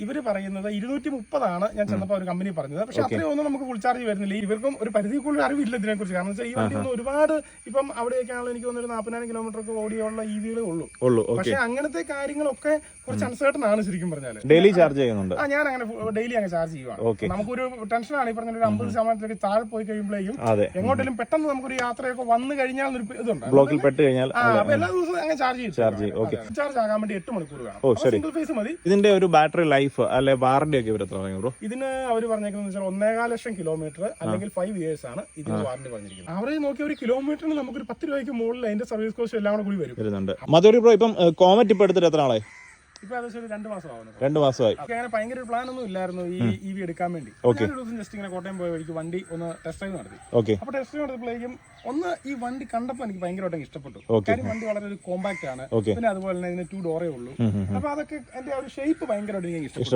ഇവര് പറയുന്നത് 230 ഞാൻ ചെന്നപ്പോൾ ഒരു കമ്പനി പറഞ്ഞത്. പക്ഷെ അത്രയൊന്നും നമുക്ക് ഫുൾ ചാർജ് വരുന്നില്ല. ഇവർക്കും ഒരു പരിധി കൂടുതൽ അറിവില്ല ഇതിനെ കുറിച്ച്. കാരണം വെച്ചാൽ ഈ വണ്ടി ഒന്നും ഒരുപാട് ഇപ്പം അവിടെയൊക്കെയാണല്ലോ എനിക്ക് തോന്നുന്നു 40,000 കിലോമീറ്റർ ഒക്കെ ഓടിയുള്ള EV-കളേ ഉള്ളൂ. പക്ഷെ അങ്ങനത്തെ കാര്യങ്ങളൊക്കെ കുറച്ച് അൺസർട്ടൺ ആണ് ശരിക്കും പറഞ്ഞാല്. ഡെയിലി ചാർജ് ചെയ്യുന്നുണ്ട്? ഞാൻ അങ്ങനെ ഡെയിലി അങ്ങ് ചാർജ് ചെയ്യുവാണ്. നമുക്കൊരു ടെൻഷനാണ് ഈ പറഞ്ഞ ഒരു 50% താഴെ പോയി കഴിയുമ്പോഴേക്കും എങ്ങോട്ടെങ്കിലും പെട്ടെന്ന് നമുക്കൊരു യാത്രയൊക്കെ വന്നു കഴിഞ്ഞാൽ ഒരു ഇതുണ്ട്, ബ്ലോക്കിൽ പെട്ട് കഴിഞ്ഞാൽ എല്ലാ ദിവസവും അങ്ങനെ ചാർജ് ചാർജ് ആകാൻ വേണ്ടി 8 മണിക്കൂർ വേണം. സിംഗിൾ ഫേസ് മതി. ഇതിന്റെ ഒരു ബാറ്ററി ലൈഫ് അല്ലെ വാറന്റി ഒക്കെ ഇവർ എത്ര പറയും ബ്രോ? ഇതിന് അവർ പറഞ്ഞേക്കുന്നത് 1.25 ലക്ഷം കിലോമീറ്റർ അല്ലെങ്കിൽ 5 years ആണ് ഇതിന് വാറന്റി പറഞ്ഞിരിക്കുന്നത്. അവരെ നോക്കിയ ഒരു കിലോമീറ്ററിന് നമുക്കൊരു 10 രൂപയ്ക്ക് മുകളിൽ അതിന്റെ സർവീസ് കോസ്റ്റ് എല്ലാം കൂടി വരുന്നുണ്ട്. മധുരി ബ്രോ, ഇപ്പം കോമറ്റ് ഇപ്പൊ എടുത്തിട്ട് എത്ര ആളായി? ഇപ്പൊ ഏകദേശം 2 മാസമാവുന്നു. 2 മാസമായി. അങ്ങനെ ഭയങ്കര ഒരു പ്ലാൻ ഒന്നും ഇല്ലായിരുന്നു ഈ EV എടുക്കാൻ വേണ്ടി. ഒരു ദിവസം ജസ്റ്റ് ഇങ്ങനെ കോട്ടയം പോയ വഴിക്ക് വണ്ടി ഒന്ന് ടെസ്റ്റ് ഡ്രൈവ് നടത്തി. അപ്പൊ ടെസ്റ്റ് ഡ്രൈവ് നടത്തിയപ്പോഴേക്കും ഈ വണ്ടി കണ്ടപ്പോൾ എനിക്ക് ഭയങ്കരമായിട്ട് ഇഷ്ടപ്പെട്ടു. കാര്യം വണ്ടി വളരെ ഒരു കോമ്പാക്ട് ആണ്. പിന്നെ അതുപോലെ തന്നെ ഇതിന് 2 ഡോറേ ഉള്ളൂ. അപ്പൊ അതൊക്കെ എന്റെ ഒരു ഷേപ്പ് ഭയങ്കരമായിട്ട് എനിക്ക് ഇഷ്ടപ്പെട്ടു.